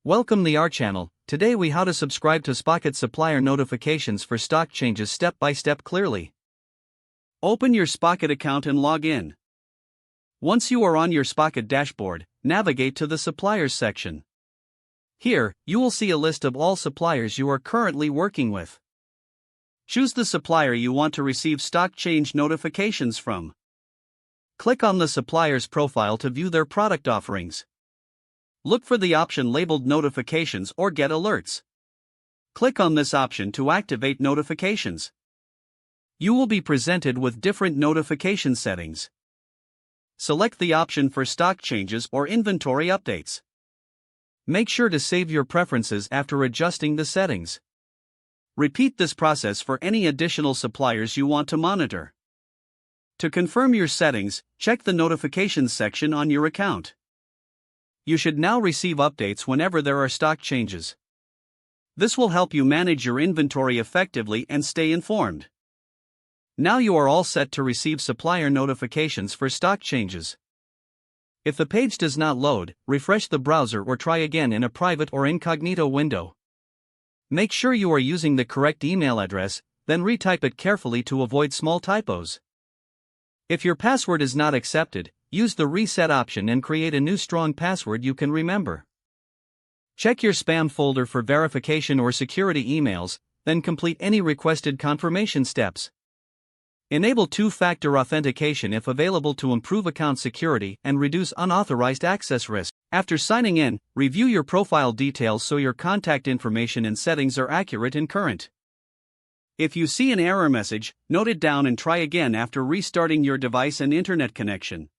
Welcome to our channel. Today we how to subscribe to Spocket supplier notifications for stock changes step by step clearly. Open your Spocket account and log in. Once you are on your Spocket dashboard, navigate to the suppliers section. Here, you will see a list of all suppliers you are currently working with. Choose the supplier you want to receive stock change notifications from. Click on the supplier's profile to view their product offerings. Look for the option labeled Notifications or Get Alerts. Click on this option to activate notifications. You will be presented with different notification settings. Select the option for stock changes or inventory updates. Make sure to save your preferences after adjusting the settings. Repeat this process for any additional suppliers you want to monitor. To confirm your settings, check the Notifications section on your account. You should now receive updates whenever there are stock changes. This will help you manage your inventory effectively and stay informed. Now you are all set to receive supplier notifications for stock changes. If the page does not load, refresh the browser or try again in a private or incognito window. Make sure you are using the correct email address, then retype it carefully to avoid small typos. If your password is not accepted, use the reset option and create a new strong password you can remember. Check your spam folder for verification or security emails, then complete any requested confirmation steps. Enable two-factor authentication if available to improve account security and reduce unauthorized access risk. After signing in, review your profile details so your contact information and settings are accurate and current. If you see an error message, note it down and try again after restarting your device and internet connection.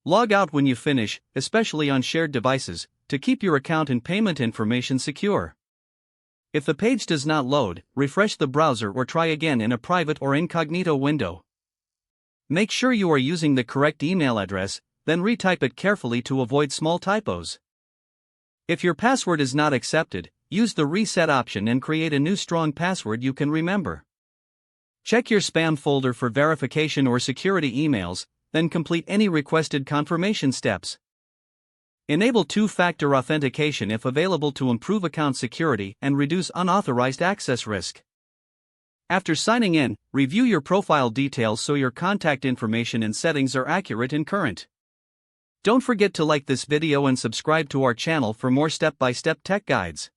Log out when you finish, especially on shared devices, to keep your account and payment information secure. If the page does not load, refresh the browser or try again in a private or incognito window. Make sure you are using the correct email address, then retype it carefully to avoid small typos. If your password is not accepted, use the reset option and create a new strong password you can remember. Check your spam folder for verification or security emails, then complete any requested confirmation steps. Enable two-factor authentication if available to improve account security and reduce unauthorized access risk. After signing in, review your profile details so your contact information and settings are accurate and current. Don't forget to like this video and subscribe to our channel for more step-by-step tech guides.